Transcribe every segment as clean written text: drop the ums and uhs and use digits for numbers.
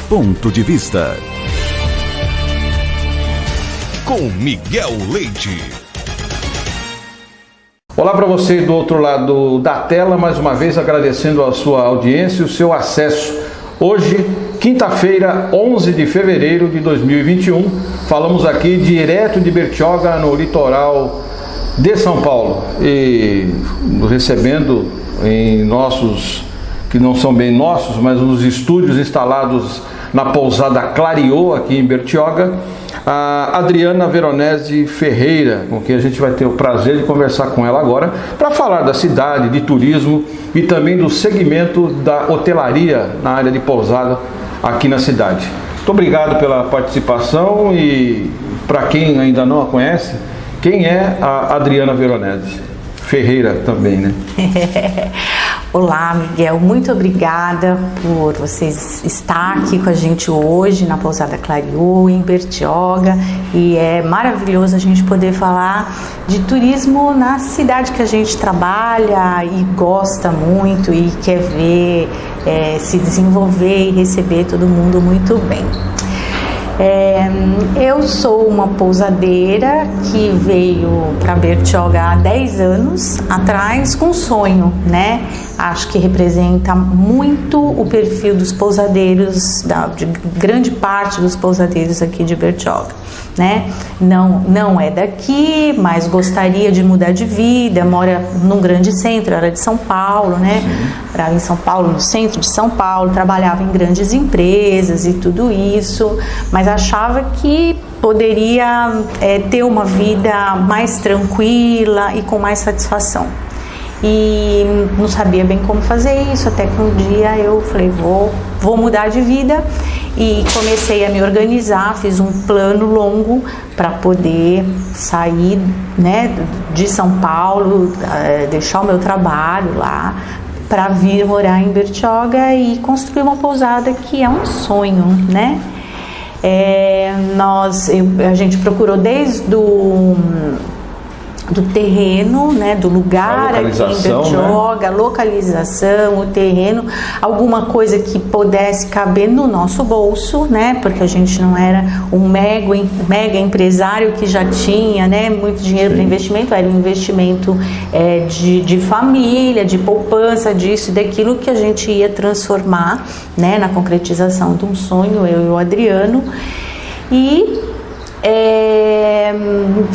Ponto de Vista. Com Miguel Leite. Olá para você do outro lado da tela, mais uma vez agradecendo a sua audiência e o seu acesso. Hoje, quinta-feira, 11 de fevereiro de 2021, falamos aqui direto de Bertioga, no litoral de São Paulo, e recebendo em nossos, que não são bem nossos, mas nos estúdios instalados na pousada Clariô, aqui em Bertioga, a Adriana Veronese Ferreira, com quem a gente vai ter o prazer de conversar com ela agora, para falar da cidade, de turismo e também do segmento da hotelaria na área de pousada aqui na cidade. Muito obrigado pela participação e, para quem ainda não a conhece, quem é a Adriana Veronese Ferreira também, né? Olá, Miguel, muito obrigada por vocês estar aqui com a gente hoje na Pousada Clariô, em Bertioga, e é maravilhoso a gente poder falar de turismo na cidade que a gente trabalha e gosta muito e quer ver se desenvolver e receber todo mundo muito bem. Eu sou uma pousadeira que veio para Bertioga há 10 anos atrás com um sonho, né? Acho que representa muito o perfil dos pousadeiros, de grande parte dos pousadeiros aqui de Bertioga, né? Não é daqui, mas gostaria de mudar de vida, mora num grande centro, era de São Paulo, né? Morava em São Paulo, no centro de São Paulo, trabalhava em grandes empresas e tudo isso, mas achava que poderia ter uma vida mais tranquila e com mais satisfação. E não sabia bem como fazer isso, até que um dia eu falei, vou mudar de vida, e comecei a me organizar, fiz um plano longo para poder sair, né, de São Paulo, deixar o meu trabalho lá, para vir morar em Bertioga e construir uma pousada que é um sonho, né? A gente procurou desde do terreno, né, do lugar aqui em Bertioga, né? Localização, o terreno, alguma coisa que pudesse caber no nosso bolso, né, porque a gente não era um mega empresário que já tinha, né, muito dinheiro para investimento, era um investimento de família, de poupança, disso e daquilo que a gente ia transformar, né, na concretização de um sonho, eu e o Adriano. E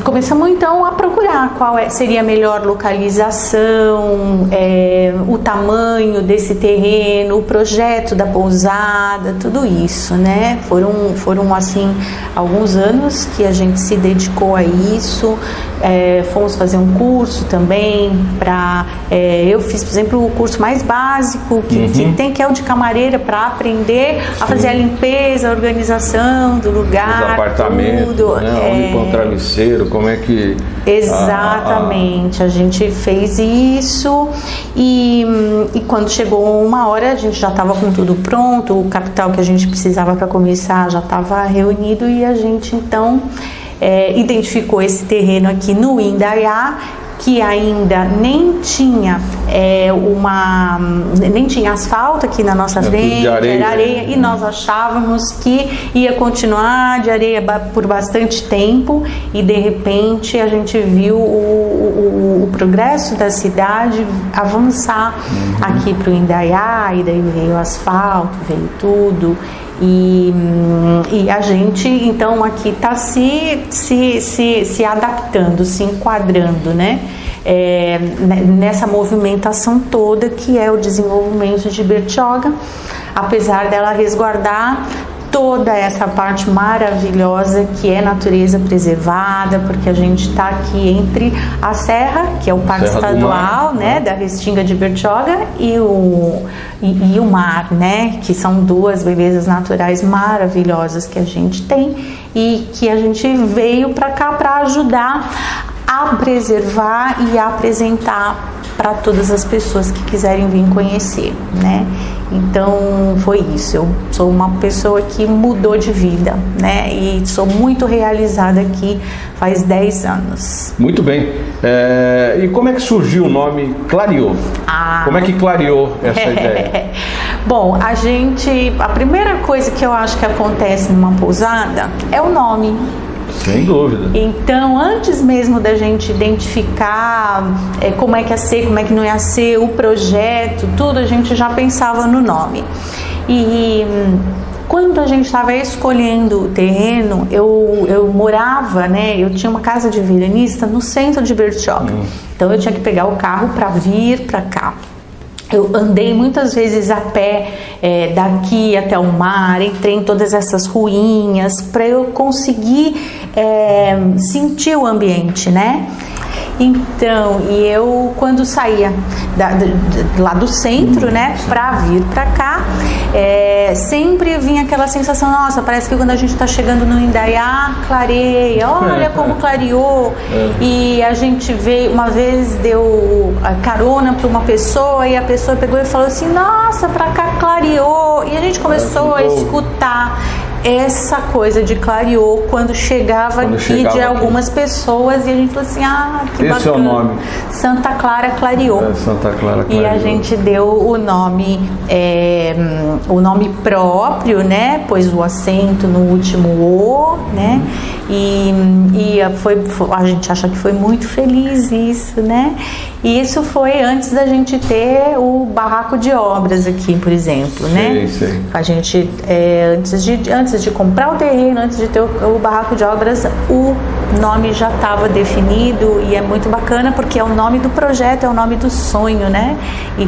começamos então a procurar qual seria a melhor localização, o tamanho desse terreno, o projeto da pousada, tudo isso, né? Foram assim alguns anos que a gente se dedicou a isso. Fomos fazer um curso também eu fiz, por exemplo, o curso mais básico que tem, que é o de camareira, para aprender a fazer a limpeza, a organização do lugar, os apartamentos, tudo, né? Onde põe o travesseiro, como é que... Exatamente, a gente fez isso e quando chegou uma hora a gente já estava com tudo pronto, o capital que a gente precisava para começar já estava reunido, e a gente então identificou esse terreno aqui no Indaiá, que ainda nem tinha nem tinha asfalto aqui na nossa frente, era areia, e nós achávamos que ia continuar de areia por bastante tempo, e de repente a gente viu o progresso da cidade avançar aqui para o Indaiá, e daí veio o asfalto, veio tudo. E a gente então aqui está se adaptando, se enquadrando, né? Nessa movimentação toda que é o desenvolvimento de Bertioga, apesar dela resguardar toda essa parte maravilhosa que é natureza preservada, porque a gente está aqui entre a Serra, que é o Parque Estadual, né, da Restinga de Bertioga, e o mar, né, que são duas belezas naturais maravilhosas que a gente tem e que a gente veio para cá para ajudar a preservar e a apresentar para todas as pessoas que quiserem vir conhecer, né? Então foi isso, eu sou uma pessoa que mudou de vida, né? E sou muito realizada aqui faz 10 anos. Muito bem, E como é que surgiu o nome Clareou? Como é que clareou essa ideia? Bom, a primeira coisa que eu acho que acontece numa pousada é o nome. Sem dúvida. Então, antes mesmo da gente identificar como é que ia ser, como é que não ia ser, o projeto, tudo, a gente já pensava no nome. E quando a gente estava escolhendo o terreno, eu morava, né? Eu tinha uma casa de veranista no centro de Bertioga. Então eu tinha que pegar o carro para vir para cá. Eu andei muitas vezes a pé daqui até o mar, entrei em todas essas ruínas para eu conseguir sentir o ambiente, né? Então, e eu quando saía lá do centro, né, para vir para cá, sempre vinha aquela sensação, nossa, parece que quando a gente está chegando no Indaiá, clareia, olha como clareou. E a gente veio, uma vez deu a carona para uma pessoa e a pessoa pegou e falou assim, nossa, para cá clareou. E a gente começou a escutar essa coisa de clareou quando chegava aqui de algumas pessoas, e a gente falou assim, que bacana. Esse é o nome. Santa Clara clareou. Santa Clara clareou. E a gente deu o nome próprio, né? Pôs o acento no último O, né? E a gente acha que foi muito feliz isso, né? E isso foi antes da gente ter o barraco de obras aqui, por exemplo, né? Sei. A gente, antes de comprar o terreno, antes de ter o barraco de obras, o nome já estava definido, e é muito bacana porque é o nome do projeto, é o nome do sonho, né? E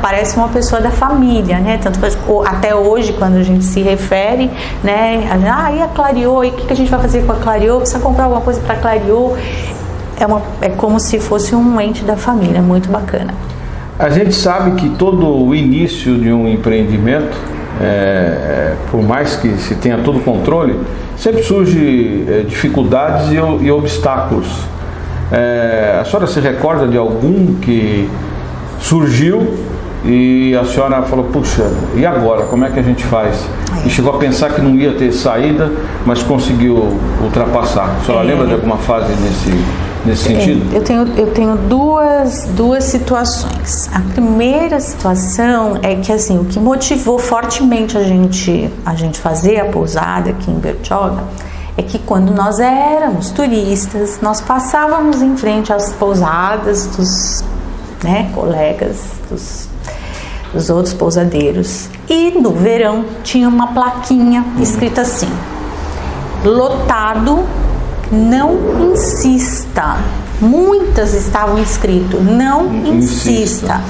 parece uma pessoa da família, né? Tanto até hoje, quando a gente se refere, né? E a Clareou, e o que a gente vai fazer com a Clareou? Precisa comprar alguma coisa para Clareou? É como se fosse um ente da família, muito bacana. A gente sabe que todo o início de um empreendimento, por mais que se tenha todo o controle, sempre surge dificuldades e obstáculos. A senhora se recorda de algum que surgiu e a senhora falou, puxa, e agora? Como é que a gente faz? E chegou a pensar que não ia ter saída, mas conseguiu ultrapassar. A senhora lembra de alguma fase nesse sentido? Eu tenho duas situações. A primeira situação é que, assim, o que motivou fortemente a gente fazer a pousada aqui em Bertioga é que quando nós éramos turistas, nós passávamos em frente às pousadas dos colegas, dos outros pousadeiros, e no verão tinha uma plaquinha escrita assim: lotado, não insista. Muitas estavam escrito, não insista.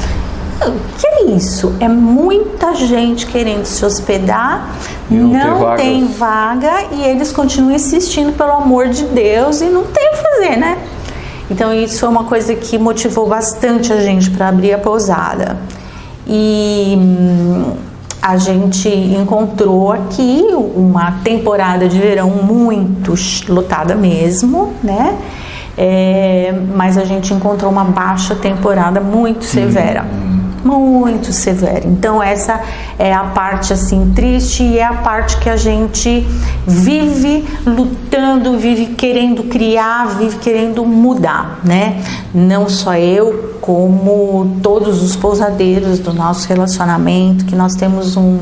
O que é isso? É muita gente querendo se hospedar, não tem vaga, e eles continuam insistindo, pelo amor de Deus, e não tem o que fazer, né? Então isso foi uma coisa que motivou bastante a gente para abrir a pousada. E a gente encontrou aqui uma temporada de verão muito lotada mesmo, né? Mas a gente encontrou uma baixa temporada muito severa. Muito severa. Então essa é a parte assim triste, e é a parte que a gente vive lutando, vive querendo criar, vive querendo mudar, né? Não só eu, como todos os pousadeiros do nosso relacionamento, que nós temos um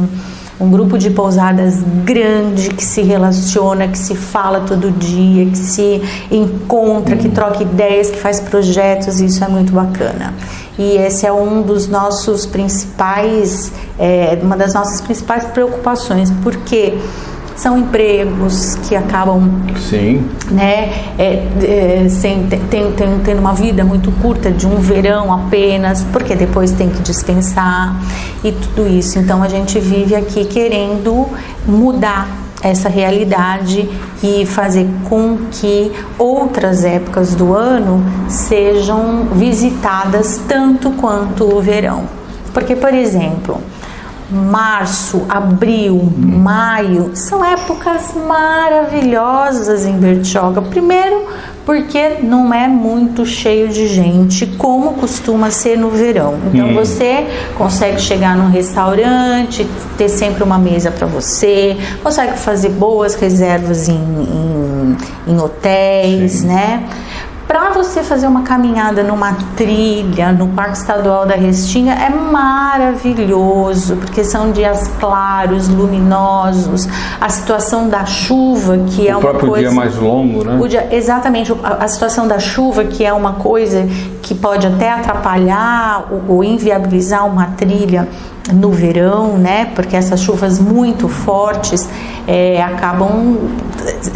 grupo de pousadas grande, que se relaciona, que se fala todo dia, que se encontra, que troca ideias, que faz projetos, e isso é muito bacana. E esse é um dos nossos principais, uma das nossas principais preocupações, porque são empregos que acabam, sim, né, tendo uma vida muito curta, de um verão apenas, porque depois tem que dispensar e tudo isso. Então a gente vive aqui querendo mudar essa realidade e fazer com que outras épocas do ano sejam visitadas tanto quanto o verão. Porque, por exemplo, março, abril, maio são épocas maravilhosas em Bertioga. Primeiro, porque não é muito cheio de gente como costuma ser no verão. Então você consegue chegar num restaurante, ter sempre uma mesa para você, consegue fazer boas reservas em hotéis, né? Para você fazer uma caminhada numa trilha no Parque Estadual da Restinga é maravilhoso, porque são dias claros, luminosos, a situação da chuva, que é uma coisa... O próprio dia mais longo, né? Exatamente, a situação da chuva, que é uma coisa que pode até atrapalhar ou inviabilizar uma trilha no verão, né? Porque essas chuvas muito fortes acabam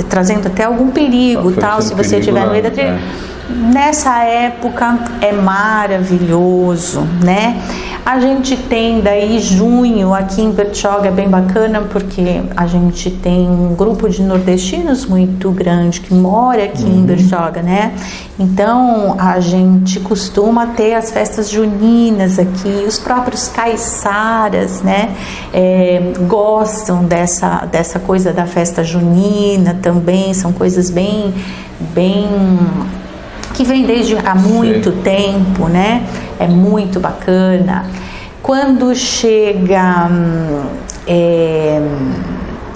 trazendo até algum perigo, tal, se você estiver no meio da trilha. Nessa época é maravilhoso, né? A gente tem daí junho aqui em Bertioga, é bem bacana, porque a gente tem um grupo de nordestinos muito grande que mora aqui em Bertioga, né? Então a gente costuma ter as festas juninas aqui, os próprios caiçaras, né? Gostam dessa coisa da festa junina também, são coisas bem que vem desde há muito tempo, né? É muito bacana. Quando chega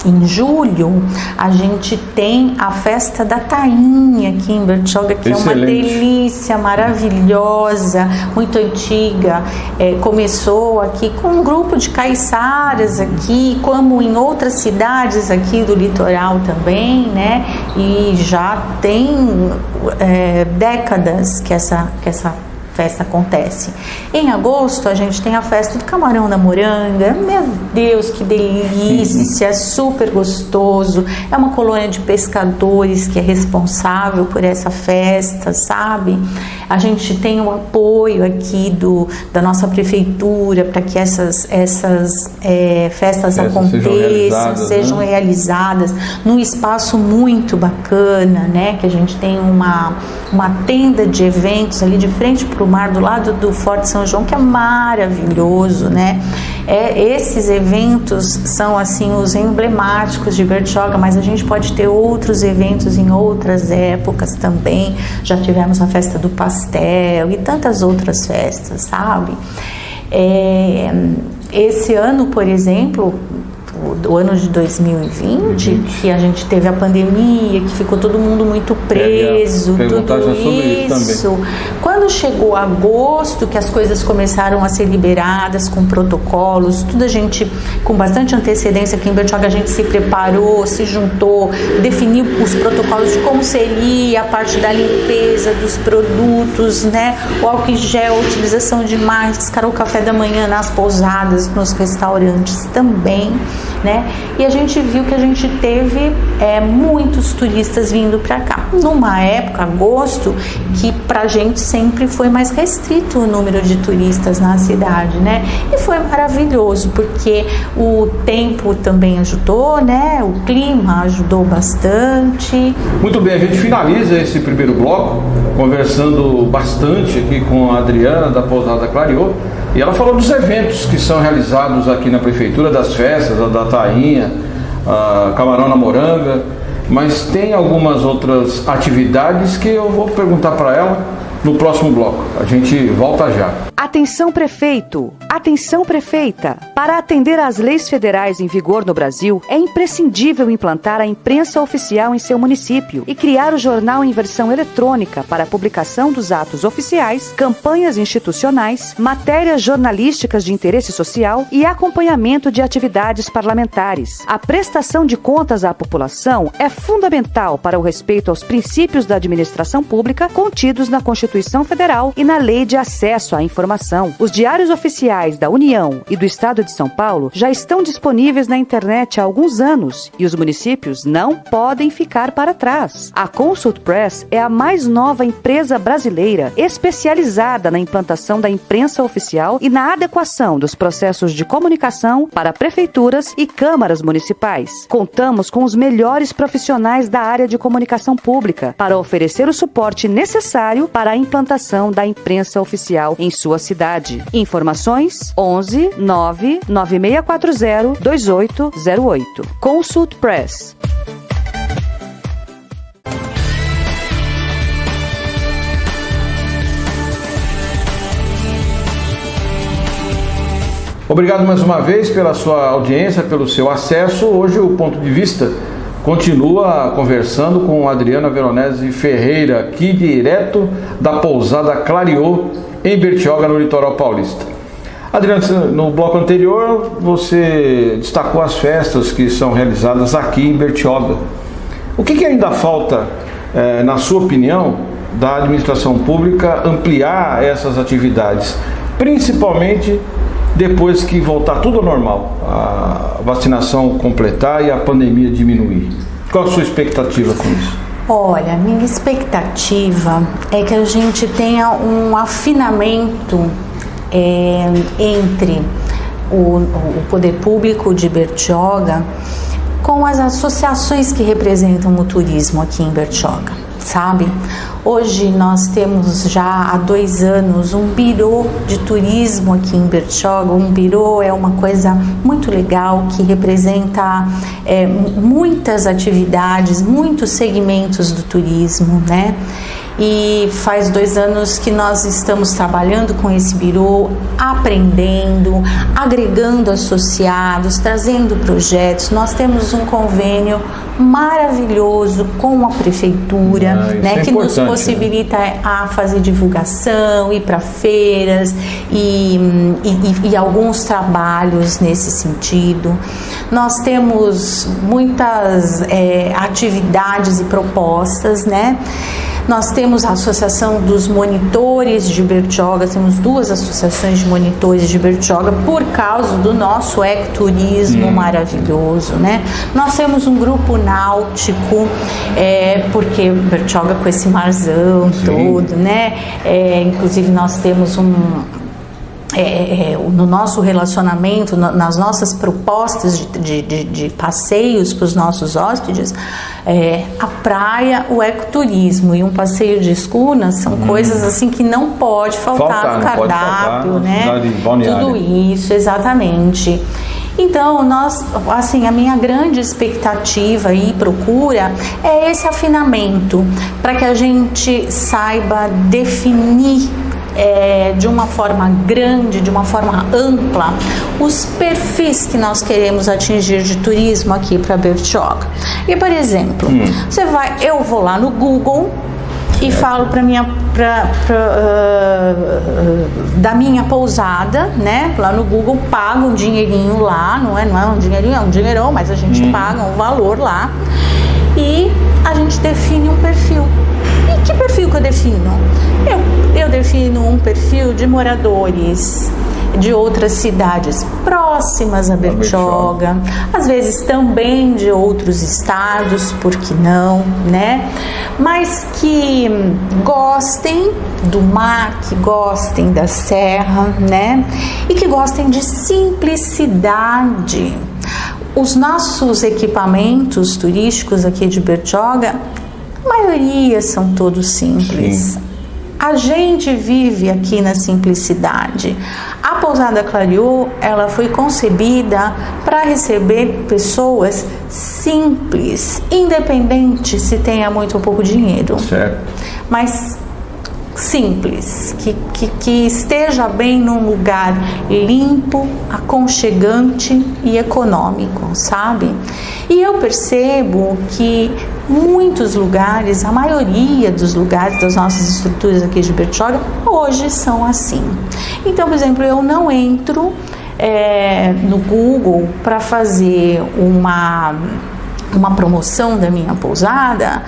em julho, a gente tem a festa da tainha aqui em Bertioga, que é uma delícia maravilhosa, muito antiga. Começou aqui com um grupo de caiçaras aqui, como em outras cidades aqui do litoral também, né? E já tem décadas que essa festa acontece. Em agosto a gente tem a festa do camarão da moranga. Meu Deus, que delícia, super gostoso. É uma colônia de pescadores que é responsável por essa festa, sabe? A gente tem o apoio aqui da nossa prefeitura para que essas festas aconteçam, sejam realizadas num espaço muito bacana, né? Que a gente tem uma tenda de eventos ali de frente para o mar, do lado do Forte São João, que é maravilhoso, né? Esses eventos são assim os emblemáticos de Bertioga, mas a gente pode ter outros eventos em outras épocas também. Já tivemos a festa do pastel e tantas outras festas, sabe? Esse ano, por exemplo, do ano de 2020, que a gente teve a pandemia, que ficou todo mundo muito preso, tudo isso. Quando chegou agosto, que as coisas começaram a ser liberadas com protocolos, tudo a gente, com bastante antecedência aqui em Bertioga, a gente se preparou, se juntou, definiu os protocolos de como seria a parte da limpeza dos produtos, né? O álcool em gel, a utilização de máscara, o café da manhã nas pousadas, nos restaurantes também, né? E a gente viu que a gente teve muitos turistas vindo para cá, numa época, agosto, que pra gente sempre foi mais restrito o número de turistas na cidade, né? E foi maravilhoso, porque o tempo também ajudou, né? O clima ajudou bastante. Muito bem, a gente finaliza esse primeiro bloco conversando bastante aqui com a Adriana da Pousada Clareou, e ela falou dos eventos que são realizados aqui na prefeitura, das festas, da tainha, camarão na moranga, mas tem algumas outras atividades que eu vou perguntar para ela no próximo bloco. A gente volta já. Atenção prefeito, atenção prefeita. Para atender às leis federais em vigor no Brasil, é imprescindível implantar a imprensa oficial em seu município e criar o jornal em versão eletrônica para a publicação dos atos oficiais, campanhas institucionais, matérias jornalísticas de interesse social e acompanhamento de atividades parlamentares. A prestação de contas à população é fundamental para o respeito aos princípios da administração pública contidos na Constituição Federal e na Lei de Acesso à Informação. Os diários oficiais da União e do Estado de São Paulo já estão disponíveis na internet há alguns anos e os municípios não podem ficar para trás. A Consult Press é a mais nova empresa brasileira especializada na implantação da imprensa oficial e na adequação dos processos de comunicação para prefeituras e câmaras municipais. Contamos com os melhores profissionais da área de comunicação pública para oferecer o suporte necessário para a implantação da imprensa oficial em sua cidade. Informações 11 9 9640 2808. Consult Press. Obrigado mais uma vez pela sua audiência, pelo seu acesso. Hoje o Ponto de Vista continua conversando com Adriana Veronese Ferreira, aqui direto da pousada Clariô, em Bertioga, no litoral paulista. Adriana, no bloco anterior você destacou as festas que são realizadas aqui em Bertioga. O que ainda falta, na sua opinião, da administração pública ampliar essas atividades, principalmente depois que voltar tudo ao normal, a vacinação completar e a pandemia diminuir? Qual a sua expectativa com isso? Olha, minha expectativa é que a gente tenha um afinamento entre o poder público de Bertioga com as associações que representam o turismo aqui em Bertioga, sabe? Hoje nós temos já há 2 anos um birô de turismo aqui em Bertioga. Um birô é uma coisa muito legal que representa muitas atividades, muitos segmentos do turismo, né? E faz 2 anos que nós estamos trabalhando com esse birô, aprendendo, agregando associados, trazendo projetos. Nós temos um convênio maravilhoso com a prefeitura, né, que nos possibilita a fazer divulgação, ir para feiras e alguns trabalhos nesse sentido. Nós temos muitas atividades e propostas, né? Nós temos a Associação dos Monitores de Bertioga, temos 2 associações de monitores de Bertioga por causa do nosso ecoturismo maravilhoso, né? Nós temos um grupo náutico, porque Bertioga com esse marzão todo, né? Inclusive nós temos no nosso relacionamento, nas nossas propostas de passeios para os nossos hóspedes, a praia, o ecoturismo e um passeio de escuna são coisas assim que não pode faltar no cardápio, né? Tudo isso, exatamente. Então, a minha grande expectativa e procura é esse afinamento, para que a gente saiba definir de uma forma grande, de uma forma ampla, os perfis que nós queremos atingir de turismo aqui para Bertioga. E, por exemplo, eu vou lá no Google e falo da minha pousada, né? Lá no Google, pago um dinheirinho lá, não é um dinheirinho, é um dinheirão, mas a gente paga um valor lá e a gente define um perfil. E que perfil que eu defino? Eu defino um perfil de moradores de outras cidades próximas a Bertioga, às vezes também de outros estados, por que não, né? Mas que gostem do mar, que gostem da serra, né? E que gostem de simplicidade. Os nossos equipamentos turísticos aqui de Bertioga, a maioria são todos simples. Sim. A gente vive aqui na simplicidade. A pousada Clariô, ela foi concebida para receber pessoas simples, independente se tenha muito ou pouco dinheiro. Certo. Mas simples, que esteja bem num lugar limpo, aconchegante e econômico, sabe? E eu percebo que muitos lugares, a maioria dos lugares das nossas estruturas aqui de Bertioga, hoje são assim. Então, por exemplo, eu não entro no Google para fazer uma promoção da minha pousada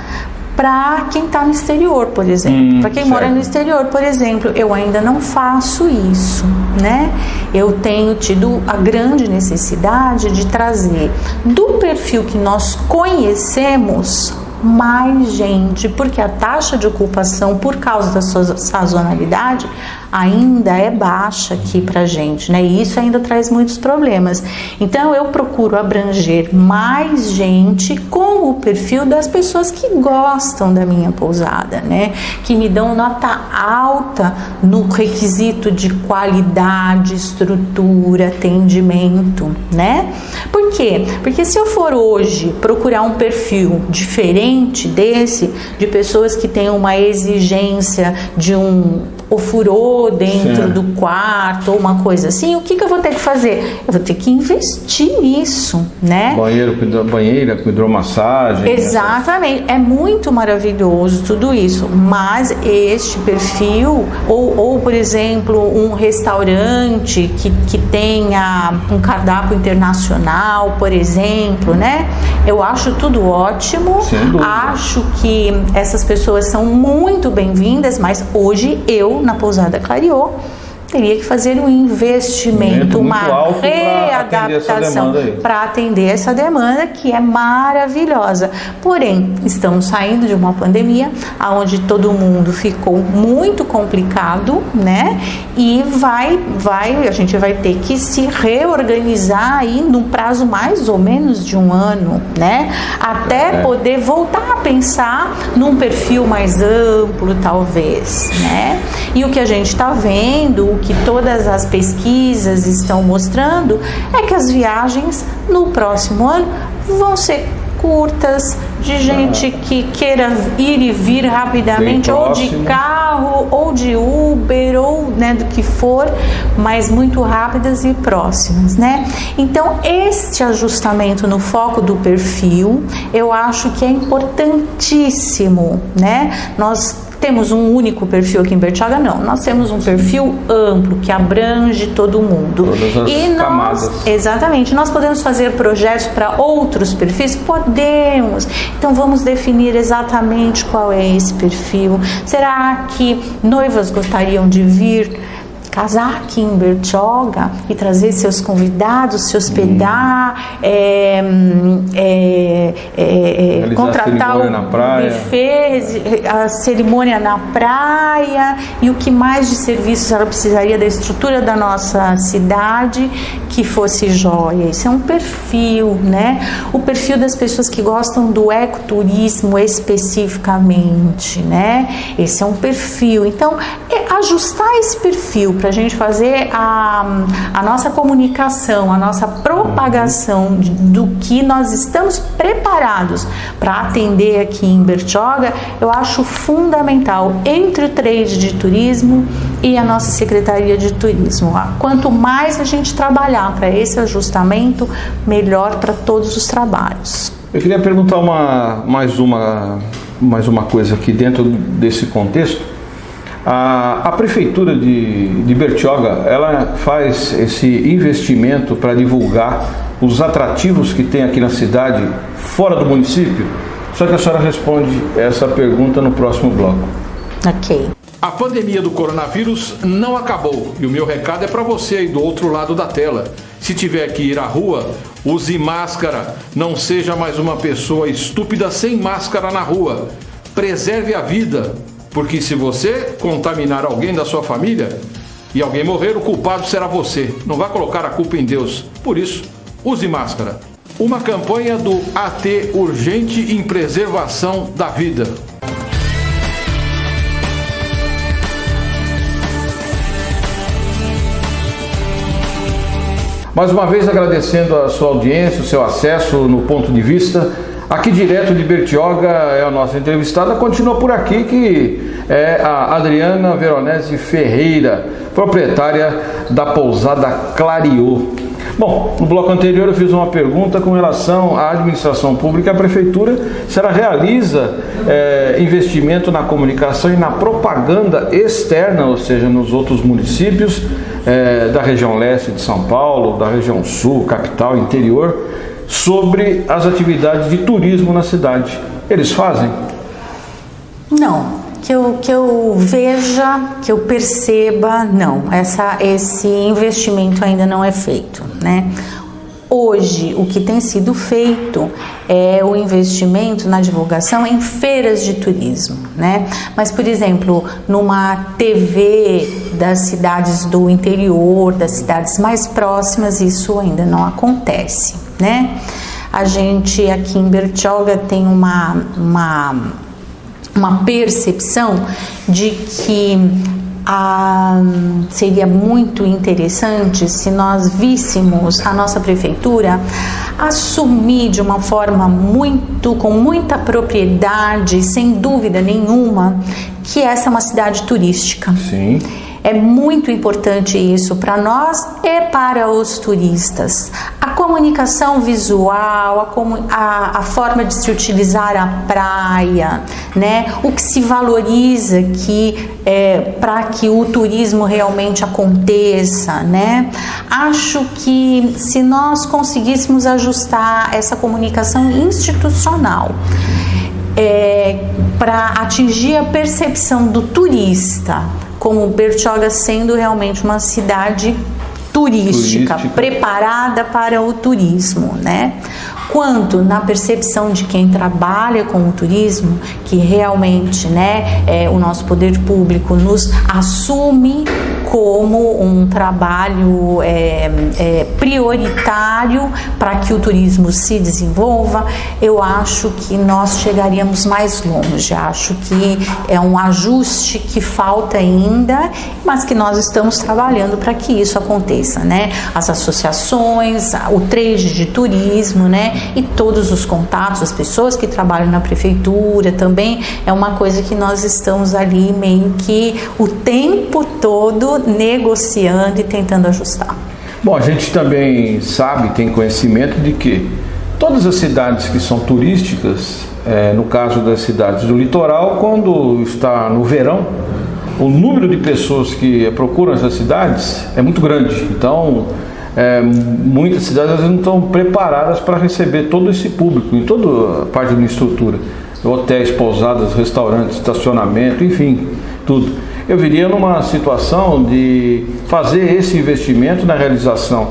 para quem está no exterior, por exemplo. Para quem mora no exterior, por exemplo, eu ainda não faço isso, né? Eu tenho tido a grande necessidade de trazer do perfil que nós conhecemos mais gente, porque a taxa de ocupação, por causa da sua sazonalidade, ainda é baixa aqui pra gente, né? E isso ainda traz muitos problemas. Então eu procuro abranger mais gente com o perfil das pessoas que gostam da minha pousada, né? Que me dão nota alta no requisito de qualidade, estrutura, atendimento, né? Por quê? Porque se eu for hoje procurar um perfil diferente desse, de pessoas que têm uma exigência de um ofurô dentro Sim. do quarto ou uma coisa assim, o que eu vou ter que fazer? Eu vou ter que investir nisso, né? Banheira com hidromassagem. Exatamente, é muito maravilhoso tudo isso, mas este perfil, ou por exemplo, um restaurante que tenha um cardápio internacional, por exemplo, né? Eu acho tudo ótimo, acho que essas pessoas são muito bem-vindas, mas hoje eu, na Pousada Clariô, teria que fazer um investimento, uma readaptação para atender essa demanda que é maravilhosa. Porém, estamos saindo de uma pandemia onde todo mundo ficou muito complicado, né? E a gente vai ter que se reorganizar aí num prazo mais ou menos de um ano, né? Até poder voltar a pensar num perfil mais amplo, talvez, né? E o que a gente está vendo, que todas as pesquisas estão mostrando, é que as viagens no próximo ano vão ser curtas, de gente que queira ir e vir rapidamente, ou de carro, ou de Uber, ou né, do que for, mas muito rápidas e próximas, né? Então, este ajustamento no foco do perfil, eu acho que é importantíssimo, né? Nós temos um único perfil aqui em Bertioga? Não, nós temos um perfil amplo que abrange todo mundo. Todas as camadas. Exatamente, nós podemos fazer projetos para outros perfis? Podemos. Então vamos definir exatamente qual é esse perfil. Será que noivas gostariam de vir casar aqui em Bertioga e trazer seus convidados, se hospedar, contratar o buffet, a cerimônia na praia, e o que mais de serviços ela precisaria da estrutura da nossa cidade que fosse jóia. Isso é um perfil, né? O perfil das pessoas que gostam do ecoturismo especificamente, né? Esse é um perfil. Então, ajustar esse perfil para a gente fazer a nossa comunicação, a nossa propagação do que nós estamos preparados para atender aqui em Bertioga, eu acho fundamental entre o trade de turismo e a nossa Secretaria de Turismo. Quanto mais a gente trabalhar para esse ajustamento, melhor para todos os trabalhos. Eu queria perguntar mais uma coisa aqui dentro desse contexto. A Prefeitura de Bertioga, ela faz esse investimento para divulgar os atrativos que tem aqui na cidade, fora do município? Só que a senhora responde essa pergunta no próximo bloco. Ok. A pandemia do coronavírus não acabou, e o meu recado é para você aí do outro lado da tela. Se tiver que ir à rua, use máscara, não seja mais uma pessoa estúpida sem máscara na rua. Preserve a vida. Porque se você contaminar alguém da sua família e alguém morrer, o culpado será você. Não vá colocar a culpa em Deus. Por isso, use máscara. Uma campanha do AT Urgente em Preservação da Vida. Mais uma vez agradecendo a sua audiência, o seu acesso no Ponto de Vista. Aqui direto de Bertioga é a nossa entrevistada, continua por aqui, que é a Adriana Veronese Ferreira, proprietária da Pousada Clariô. Bom, no bloco anterior eu fiz uma pergunta com relação à administração pública, a prefeitura, se ela realiza investimento na comunicação e na propaganda externa, ou seja, nos outros municípios da região leste de São Paulo, da região sul, capital, interior, sobre as atividades de turismo na cidade. Eles fazem? Não. Que eu veja, que eu perceba, não. Esse investimento ainda não é feito, né? Hoje, o que tem sido feito é o investimento na divulgação em feiras de turismo, né? Mas, por exemplo, numa TV das cidades do interior, das cidades mais próximas, isso ainda não acontece, né? A gente aqui em Bertioga tem uma percepção de que seria muito interessante se nós víssemos a nossa prefeitura assumir de uma forma com muita propriedade, sem dúvida nenhuma, que essa é uma cidade turística. Sim. É muito importante isso para nós e para os turistas. A comunicação visual, a forma de se utilizar a praia, né? O que se valoriza aqui para que o turismo realmente aconteça, né? Acho que se nós conseguíssemos ajustar essa comunicação institucional para atingir a percepção do turista, como Bertioga sendo realmente uma cidade turística, preparada para o turismo, né? Quanto na percepção de quem trabalha com o turismo, que realmente, né, o nosso poder público nos assume como um trabalho prioritário para que o turismo se desenvolva, eu acho que nós chegaríamos mais longe. Acho que é um ajuste que falta ainda, mas que nós estamos trabalhando para que isso aconteça, né? As associações, o trade de turismo, né? E todos os contatos, as pessoas que trabalham na prefeitura também, é uma coisa que nós estamos ali meio que o tempo todo negociando e tentando ajustar. Bom, a gente também sabe, tem conhecimento de que todas as cidades que são turísticas, no caso das cidades do litoral, quando está no verão, o número de pessoas que procuram essas cidades é muito grande. Então, muitas cidades às vezes não estão preparadas para receber todo esse público, em toda a parte da estrutura, hotéis, pousadas, restaurantes, estacionamento, enfim, tudo. Eu viria numa situação de fazer esse investimento na realização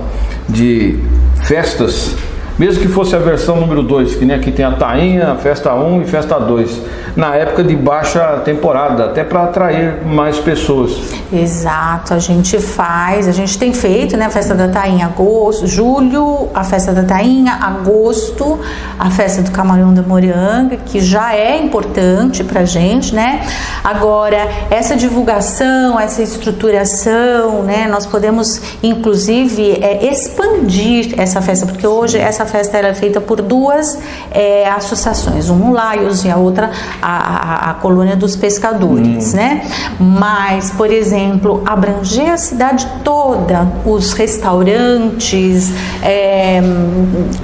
de festas, mesmo que fosse a versão número 2, que nem aqui tem a Tainha, a Festa 1 e Festa 2, na época de baixa temporada, até para atrair mais pessoas. Exato, a gente tem feito, né, a Festa da Tainha agosto, julho, a Festa da Tainha, agosto, a Festa do Camarão da Moranga, que já é importante pra gente, né? Agora, essa divulgação, essa estruturação, né, nós podemos, inclusive, expandir essa festa, porque hoje essa festa era feita por duas associações, um Laios e a outra a Colônia dos Pescadores, né? Mas, por exemplo, abranger a cidade toda, os restaurantes,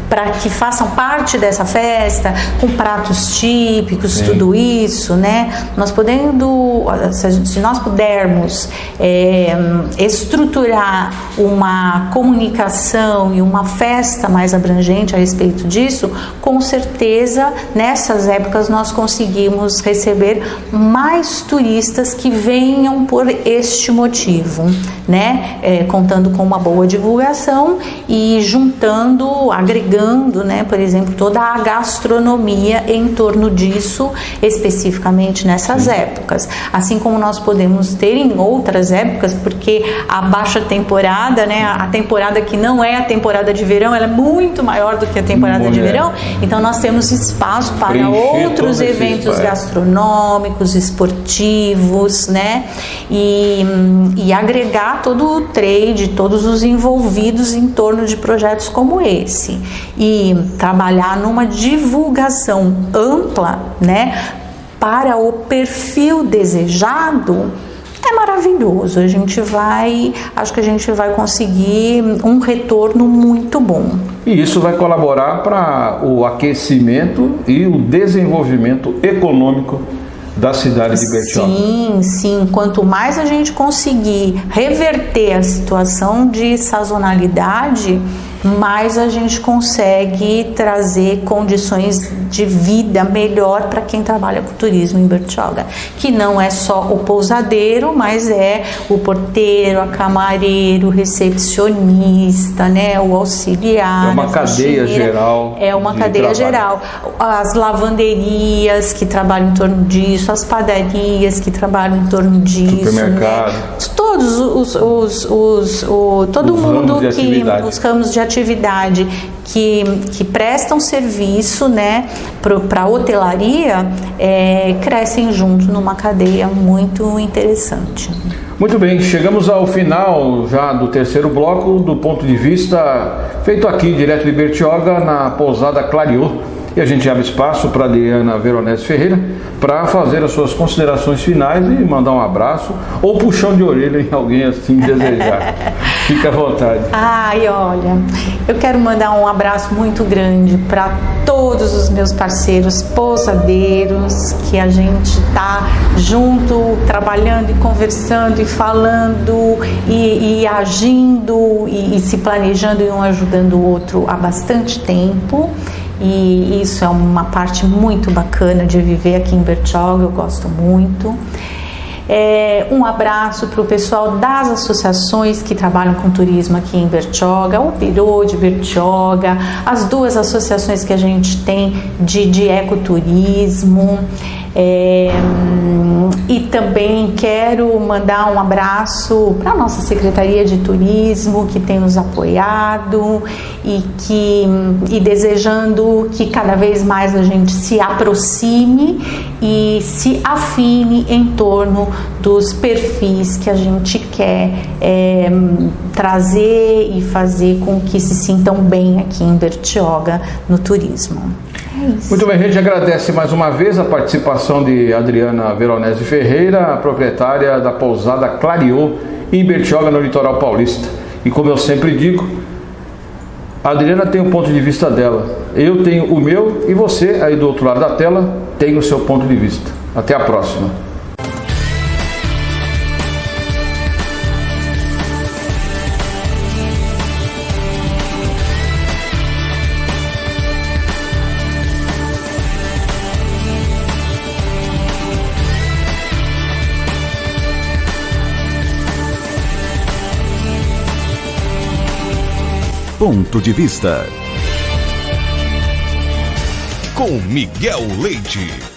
para que façam parte dessa festa, com pratos típicos, sim, tudo isso, né? Se nós pudermos estruturar uma comunicação e uma festa mais abrangente a respeito disso, com certeza, nessas épocas nós conseguimos receber mais turistas que venham por este motivo, né? Contando com uma boa divulgação e juntando, agregando, né, por exemplo, toda a gastronomia em torno disso, especificamente nessas épocas. Assim como nós podemos ter em outras épocas, porque a baixa temporada, né, a temporada que não é a temporada de verão, ela é muito maior do que a temporada de verão, então nós temos espaço para outros eventos gastronômicos, esportivos, né, e agregar todo o trade, todos os envolvidos em torno de projetos como esse, e trabalhar numa divulgação ampla, né, para o perfil desejado. É maravilhoso, acho que a gente vai conseguir um retorno muito bom. E isso vai colaborar para o aquecimento e o desenvolvimento econômico da cidade de Bertioga. Sim. Quanto mais a gente conseguir reverter a situação de sazonalidade, mais a gente consegue trazer condições de vida melhor para quem trabalha com turismo em Bertioga, que não é só o pousadeiro, mas é o porteiro, a camareiro, o recepcionista, né, o auxiliar. É uma cadeia geral. É uma cadeia geral. As lavanderias que trabalham em torno disso, as padarias que trabalham em torno disso, supermercado. Né? todo mundo que os ramos de atividade que prestam serviço, né, para a hotelaria, crescem junto numa cadeia muito interessante. Muito bem, chegamos ao final já do terceiro bloco, do ponto de vista feito aqui, direto de Bertioga, na pousada Clariô. E a gente abre espaço para a Adriana Veronese Ferreira para fazer as suas considerações finais e mandar um abraço ou puxão de orelha em alguém assim desejar. Fica à vontade. Ai, olha, eu quero mandar um abraço muito grande para todos os meus parceiros pousadeiros, que a gente tá junto, trabalhando e conversando e falando e agindo e se planejando e um ajudando o outro há bastante tempo. E isso é uma parte muito bacana de viver aqui em Bertioga, eu gosto muito. Um abraço para o pessoal das associações que trabalham com turismo aqui em Bertioga, o Birô de Bertioga, as duas associações que a gente tem de ecoturismo. E também quero mandar um abraço para a nossa Secretaria de Turismo, que tem nos apoiado e desejando que cada vez mais a gente se aproxime e se afine em torno dos perfis que a gente quer trazer e fazer com que se sintam bem aqui em Bertioga no turismo. Muito bem, a gente agradece mais uma vez a participação de Adriana Veronese Ferreira, a proprietária da pousada Clariô, em Bertioga, no litoral paulista. E como eu sempre digo, a Adriana tem o ponto de vista dela, eu tenho o meu e você, aí do outro lado da tela, tem o seu ponto de vista. Até a próxima. Ponto de vista com Miguel Leite.